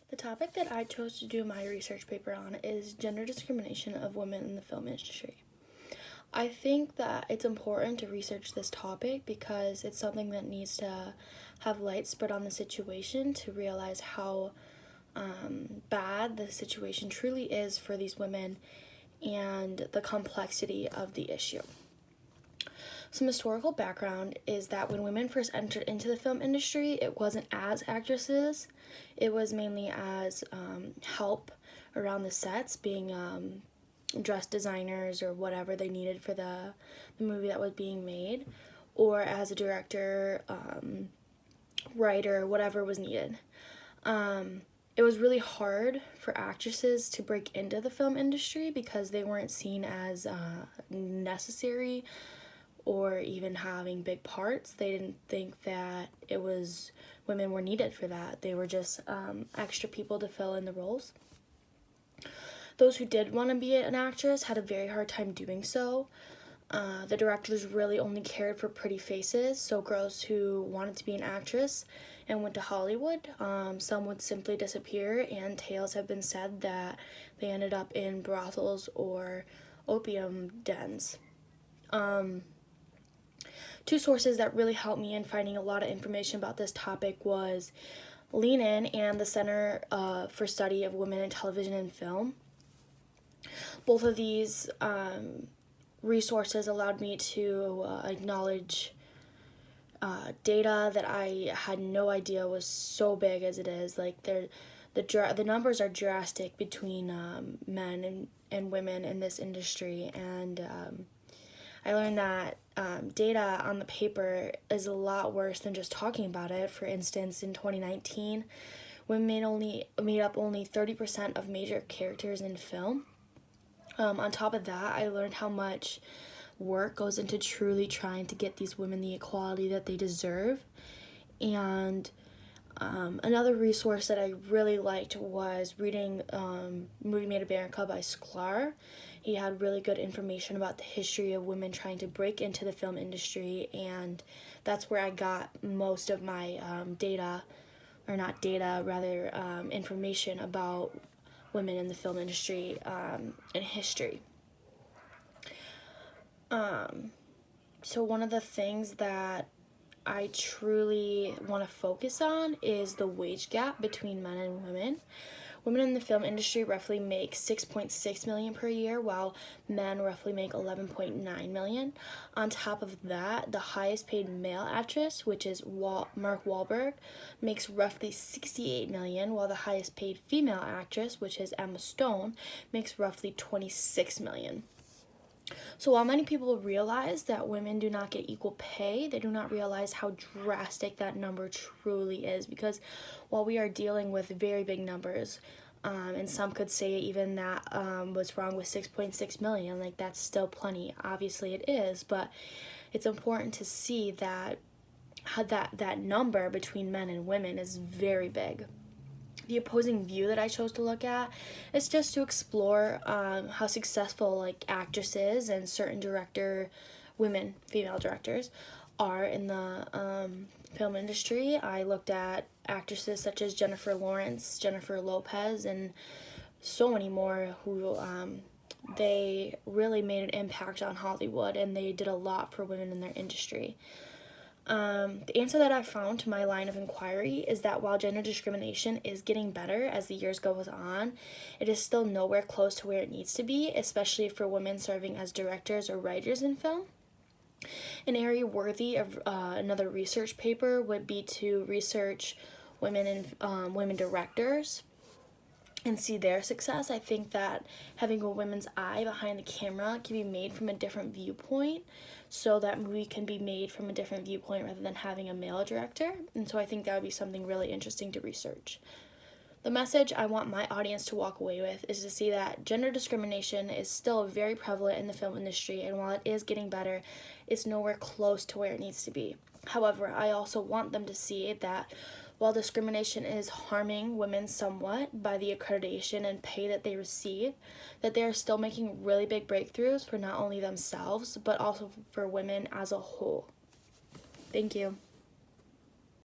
The topic that I chose to do my research paper on is gender discrimination of women in the film industry. I think that it's important to research this topic because it's something that needs to have light spread on the situation to realize how bad the situation truly is for these women and the complexity of the issue. Some historical background is that when women first entered into the film industry, it wasn't as actresses. It was mainly as help around the sets, being dress designers or whatever they needed for the movie that was being made, or as a director, writer, whatever was needed. It was really hard for actresses to break into the film industry because they weren't seen as necessary or even having big parts. They didn't think that women were needed for that. They were just extra people to fill in the roles. Those who did want to be an actress had a very hard time doing so. The directors really only cared for pretty faces, so girls who wanted to be an actress and went to Hollywood, some would simply disappear, and tales have been said that they ended up in brothels or opium dens. Two sources that really helped me in finding a lot of information about this topic was Lean In and the Center for Study of Women in Television and Film. Both of these resources allowed me to acknowledge data that I had no idea was so big as it is. Like the numbers are drastic between men and women in this industry, and I learned that data on the paper is a lot worse than just talking about it. For instance, in 2019, women made up only 30% of major characters in film. On top of that, I learned how much work goes into truly trying to get these women the equality that they deserve. And another resource that I really liked was reading Movie Made America by Sklar. He had really good information about the history of women trying to break into the film industry, and that's where I got most of my information about women in the film industry and history. So one of the things that I truly want to focus on is the wage gap between men and women. Women in the film industry roughly make $6.6 million per year, while men roughly make $11.9 million. On top of that, the highest paid male actress, which is Mark Wahlberg, makes roughly $68 million, while the highest paid female actress, which is Emma Stone, makes roughly $26 million. So while many people realize that women do not get equal pay, they do not realize how drastic that number truly is, because while we are dealing with very big numbers, and some could say even that what's wrong with 6.6 million, like that's still plenty. Obviously it is, but it's important to see that how that number between men and women is very big. The opposing view that I chose to look at is just to explore how successful like actresses and certain female directors are in the film industry. I looked at actresses such as Jennifer Lawrence, Jennifer Lopez, and so many more who they really made an impact on Hollywood, and they did a lot for women in their industry. The answer that I found to my line of inquiry is that while gender discrimination is getting better as the years goes on, it is still nowhere close to where it needs to be, especially for women serving as directors or writers in film. An area worthy of another research paper would be to research women directors and see their success. I think that having a women's eye behind the camera can be made from a different viewpoint, so that movie can be made from a different viewpoint rather than having a male director. And so I think that would be something really interesting to research. The message I want my audience to walk away with is to see that gender discrimination is still very prevalent in the film industry, and while it is getting better, it's nowhere close to where it needs to be. However, I also want them to see that while discrimination is harming women somewhat by the accreditation and pay that they receive, that they are still making really big breakthroughs for not only themselves, but also for women as a whole. Thank you.